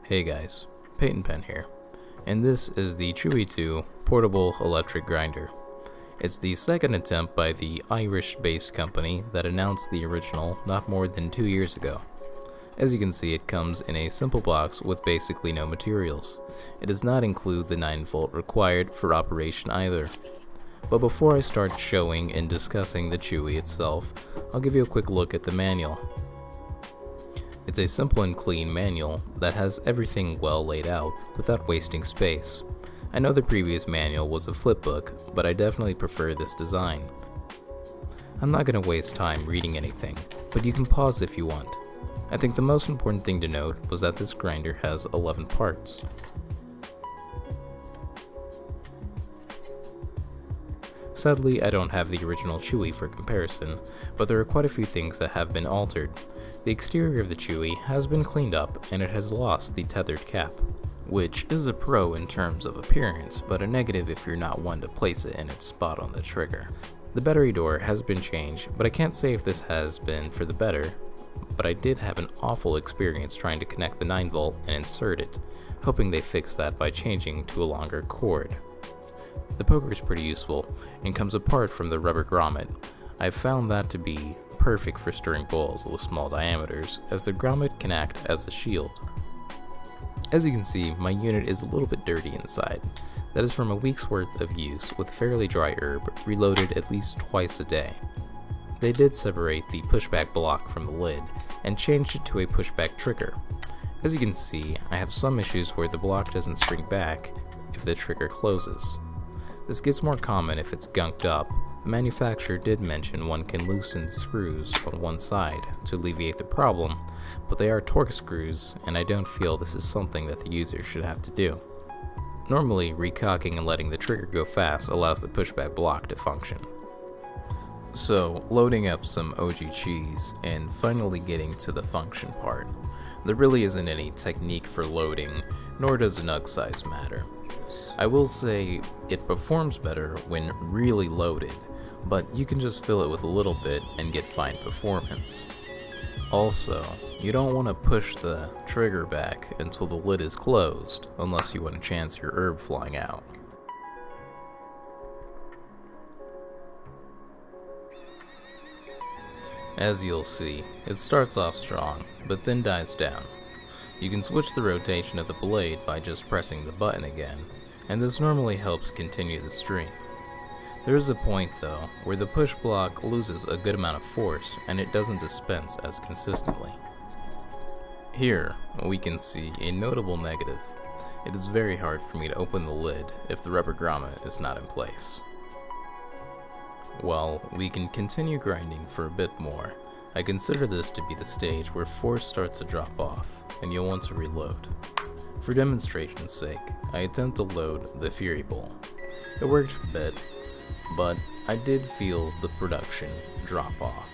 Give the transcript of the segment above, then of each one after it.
Hey guys, Peyton Penn here, and this is the Chewy 2 Portable Electric Grinder. It's the second attempt by the Irish-based company that announced the original not more than 2 years ago. As you can see, it comes in a simple box with basically no materials. It does not include the 9V required for operation either. But before I start showing and discussing the Chewy itself, I'll give you a quick look at the manual. It's a simple and clean manual that has everything well laid out without wasting space. I know the previous manual was a flipbook, but I definitely prefer this design. I'm not going to waste time reading anything, but you can pause if you want. I think the most important thing to note was that this grinder has 11 parts. Sadly, I don't have the original Chewy for comparison, but there are quite a few things that have been altered. The exterior of the Chewy has been cleaned up and it has lost the tethered cap, which is a pro in terms of appearance, but a negative if you're not one to place it in its spot on the trigger. The battery door has been changed, but I can't say if this has been for the better, but I did have an awful experience trying to connect the 9V and insert it, hoping they fix that by changing to a longer cord. The poker is pretty useful and comes apart from the rubber grommet. I've found that to be perfect for stirring bowls with small diameters, as the grommet can act as a shield. As you can see, my unit is a little bit dirty inside. That is from a week's worth of use with fairly dry herb, reloaded at least twice a day. They did separate the pushback block from the lid and changed it to a pushback trigger. As you can see, I have some issues where the block doesn't spring back if the trigger closes. This gets more common if it's gunked up. The manufacturer did mention one can loosen the screws on one side to alleviate the problem, but they are torque screws, and I don't feel this is something that the user should have to do. Normally, recocking and letting the trigger go fast allows the pushback block to function. So, loading up some OG cheese and finally getting to the function part. There really isn't any technique for loading, nor does nug size matter. I will say it performs better when really loaded, but you can just fill it with a little bit and get fine performance. Also, you don't want to push the trigger back until the lid is closed, unless you want to chance your herb flying out. As you'll see, it starts off strong, but then dies down. You can switch the rotation of the blade by just pressing the button again, and this normally helps continue the stream. There is a point though, where the push block loses a good amount of force and it doesn't dispense as consistently. Here, we can see a notable negative. It is very hard for me to open the lid if the rubber grommet is not in place. Well, we can continue grinding for a bit more. I consider this to be the stage where force starts to drop off, and you'll want to reload. For demonstration's sake, I attempt to load the Fury Bowl. It worked a bit, but I did feel the production drop off.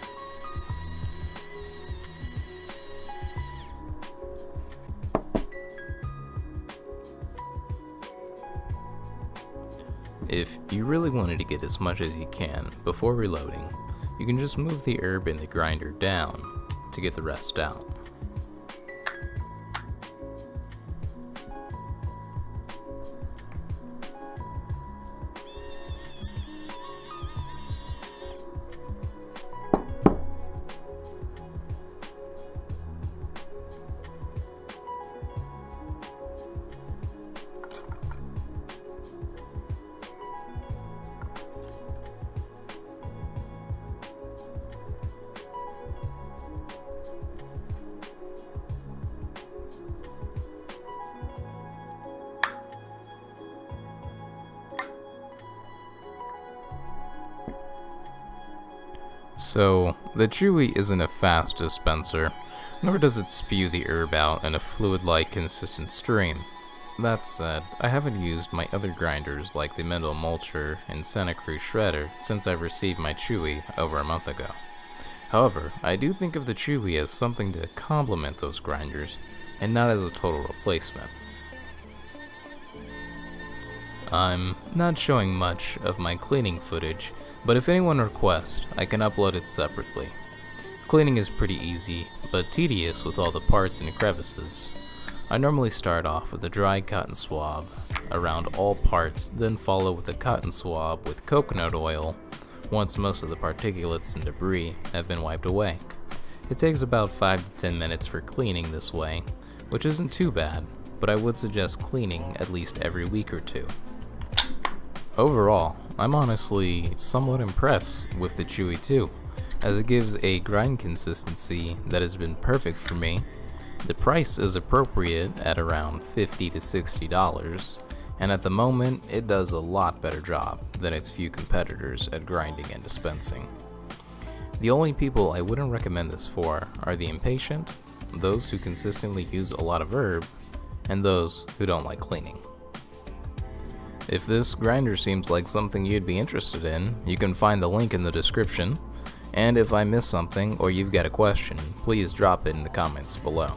If you really wanted to get as much as you can before reloading, you can just move the herb in the grinder down to get the rest out. So, the Chewy isn't a fast dispenser, nor does it spew the herb out in a fluid-like consistent stream. That said, I haven't used my other grinders like the Mendel Mulcher and Santa Cruz Shredder since I've received my Chewy over a month ago. However, I do think of the Chewy as something to complement those grinders, and not as a total replacement. I'm not showing much of my cleaning footage, but if anyone requests, I can upload it separately. Cleaning is pretty easy, but tedious with all the parts and crevices. I normally start off with a dry cotton swab around all parts, then follow with a cotton swab with coconut oil once most of the particulates and debris have been wiped away. It takes about 5 to 10 minutes for cleaning this way, which isn't too bad, but I would suggest cleaning at least every week or two. Overall, I'm honestly somewhat impressed with the Chewy 2, as it gives a grind consistency that has been perfect for me. The price is appropriate at around $50 to $60, and at the moment it does a lot better job than its few competitors at grinding and dispensing. The only people I wouldn't recommend this for are the impatient, those who consistently use a lot of herb, and those who don't like cleaning. If this grinder seems like something you'd be interested in, you can find the link in the description, and if I missed something or you've got a question, please drop it in the comments below.